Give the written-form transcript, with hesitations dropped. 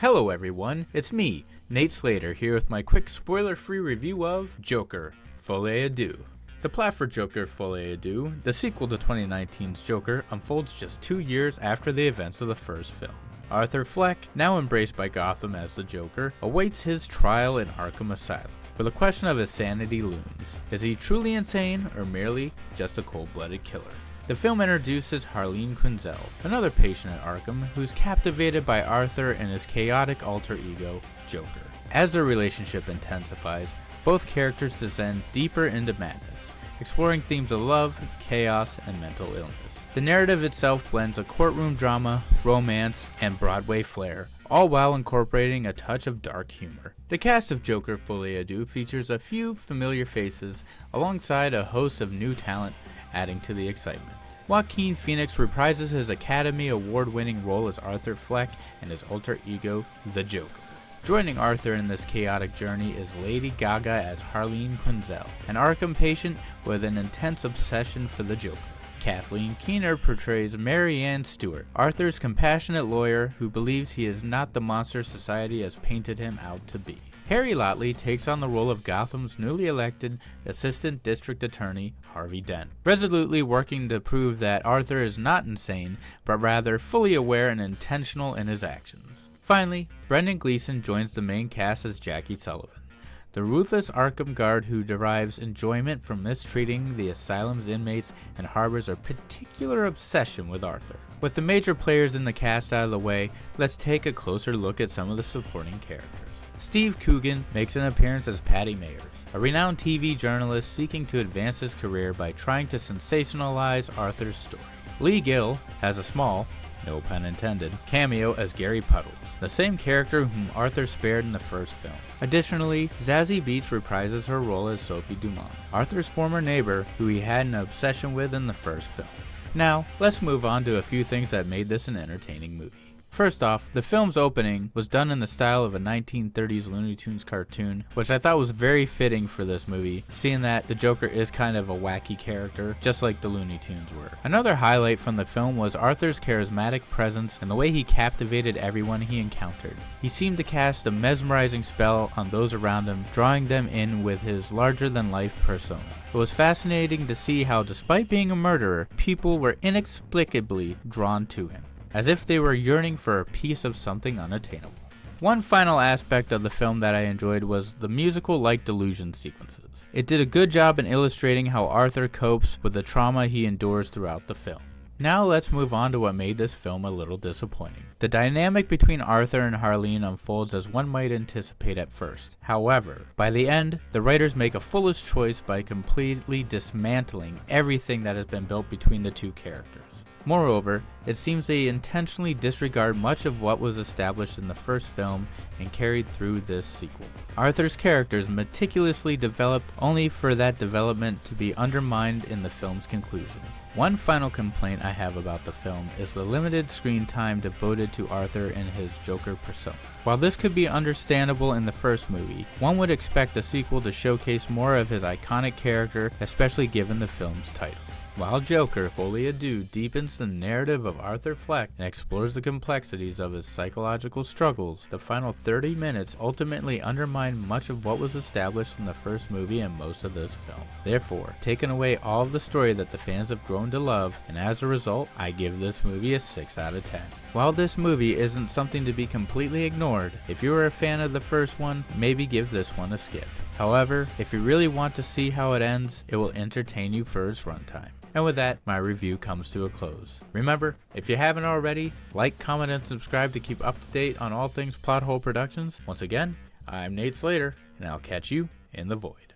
Hello everyone, it's me, Nate Slater, here with my quick spoiler-free review of Joker, Folie À Deux. The plot for Joker, Folie À Deux, the sequel to 2019's Joker, unfolds just 2 years after the events of the first film. Arthur Fleck, now embraced by Gotham as the Joker, awaits his trial in Arkham Asylum, where the question of his sanity looms. Is he truly insane, or merely just a cold-blooded killer? The film introduces Harleen Quinzel, another patient at Arkham, who's captivated by Arthur and his chaotic alter ego, Joker. As their relationship intensifies, both characters descend deeper into madness, exploring themes of love, chaos, and mental illness. The narrative itself blends a courtroom drama, romance, and Broadway flair, all while incorporating a touch of dark humor. The cast of Joker Folie À Deux features a few familiar faces, alongside a host of new talent, adding to the excitement. Joaquin Phoenix reprises his Academy Award-winning role as Arthur Fleck and his alter ego, the Joker. Joining Arthur in this chaotic journey is Lady Gaga as Harleen Quinzel, an Arkham patient with an intense obsession for the Joker. Kathleen Keener portrays Mary Ann Stewart, Arthur's compassionate lawyer who believes he is not the monster society has painted him out to be. Harry Lotley takes on the role of Gotham's newly elected Assistant District Attorney, Harvey Dent, resolutely working to prove that Arthur is not insane, but rather fully aware and intentional in his actions. Finally, Brendan Gleeson joins the main cast as Jackie Sullivan, the ruthless Arkham guard who derives enjoyment from mistreating the asylum's inmates and harbors a particular obsession with Arthur. With the major players in the cast out of the way, let's take a closer look at some of the supporting characters. Steve Coogan makes an appearance as Patty Mayers, a renowned TV journalist seeking to advance his career by trying to sensationalize Arthur's story. Lee Gill has a small, no pun intended, cameo as Gary Puddles, the same character whom Arthur spared in the first film. Additionally, Zazie Beetz reprises her role as Sophie Dumont, Arthur's former neighbor who he had an obsession with in the first film. Now, let's move on to a few things that made this an entertaining movie. First off, the film's opening was done in the style of a 1930s Looney Tunes cartoon, which I thought was very fitting for this movie, seeing that the Joker is kind of a wacky character, just like the Looney Tunes were. Another highlight from the film was Arthur's charismatic presence and the way he captivated everyone he encountered. He seemed to cast a mesmerizing spell on those around him, drawing them in with his larger-than-life persona. It was fascinating to see how, despite being a murderer, people were inexplicably drawn to him, as if they were yearning for a piece of something unattainable. One final aspect of the film that I enjoyed was the musical-like delusion sequences. It did a good job in illustrating how Arthur copes with the trauma he endures throughout the film. Now let's move on to what made this film a little disappointing. The dynamic between Arthur and Harleen unfolds as one might anticipate at first. However, by the end, the writers make a foolish choice by completely dismantling everything that has been built between the two characters. Moreover, it seems they intentionally disregard much of what was established in the first film and carried through this sequel. Arthur's character is meticulously developed only for that development to be undermined in the film's conclusion. One final complaint I have about the film is the limited screen time devoted to Arthur and his Joker persona. While this could be understandable in the first movie, one would expect a sequel to showcase more of his iconic character, especially given the film's title. While Joker, Folie À Deux deepens the narrative of Arthur Fleck and explores the complexities of his psychological struggles, the final 30 minutes ultimately undermine much of what was established in the first movie and most of this film. Therefore, taking away all of the story that the fans have grown to love, and as a result, I give this movie a 6 out of 10. While this movie isn't something to be completely ignored, if you were a fan of the first one, maybe give this one a skip. However, if you really want to see how it ends, it will entertain you for its runtime. And with that, my review comes to a close. Remember, if you haven't already, like, comment, and subscribe to keep up to date on all things Plot Hole Productions. Once again, I'm Nate Slater, and I'll catch you in the void.